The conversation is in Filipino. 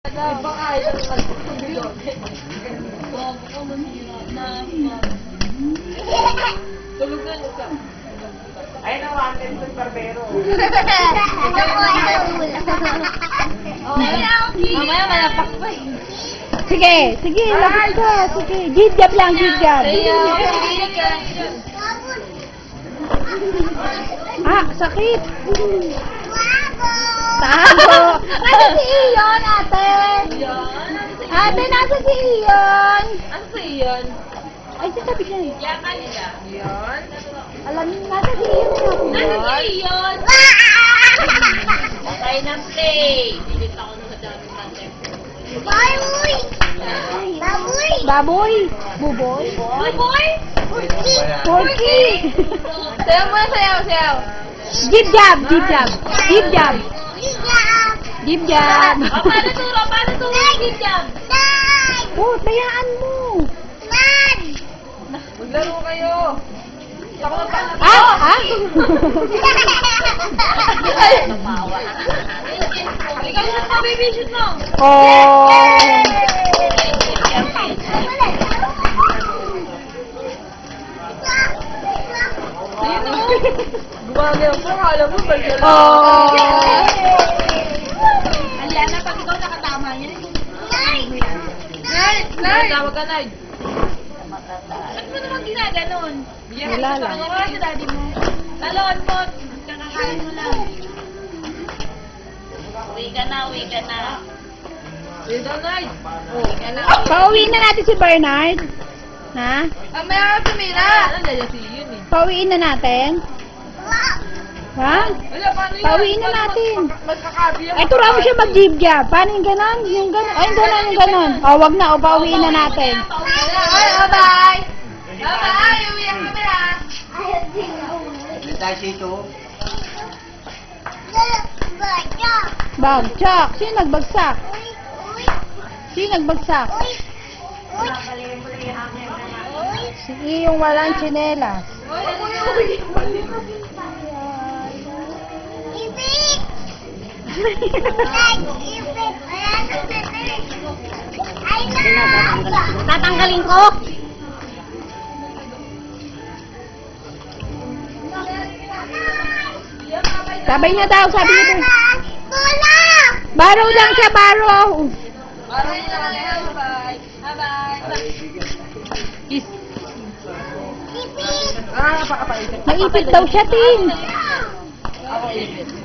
Baka ayaw mag-tulog. Tulog na ka. Ay, nawatin sa barbero. Mamaya malapak pa eh. Sige, sige, lapit ka. Sige, gid-gab lang, gid-gab. Ah, sakit. Tago. Nasa si Iyon, ate. Ate, nasa si Iyon. Ano sa iyon? Ay, sasabi ka. Yakan niya. Iyon? Alam niyo, nasa si Iyon. Ano sa iyon? Okay na play. Bilit ako sa daming content. Baboy. Buboy. Boy? Porky. Sayaw mo na, sayaw. Gib-gab, gib-gab. Gib-gab. Gib-gab. Paano turo? Gidjam. Oh, tayaan mo. Maglaro kayo. Ako na pala. Ah? Ikaw na sa baby shoot mo. Oh. Gumagay ako. Alam mo, bagay Oh. Aliana, pag ikaw nakatama niya. Tawag ka, Nay. Ba't mo naman ginaganon? Wala lang. Wala si daddy mo. Talon mo. Kakakain mo lang. Uwi ka na. Dito, Nay. Pauwiin na natin si Bernard. Ha? Mayroon si Mira. Nandiyan si yun eh. Pauwiin na natin. Ha? Wala, paano yun? Pauwiin na natin. Magkakabi yung... Ay, turuan mo siya mag-jib-jab. Paano yung ganon? Yung ganon. Ay, yung ganon. O, wag na. O, pauwiin na natin. Ay, bye-bye. Bye-bye. Uwi ang kamera. Bagsak. Sino nagbagsak? Sino nagbagsak? Si Iyong walang tsinelas. Tatanggalin ko. Sabay niya daw, sabi niya daw. Baro lang siya, baro. Bye-bye. Bye-bye. Kiss. Ah, napakapait. Naipit daw siya, Tin. Ako ipit.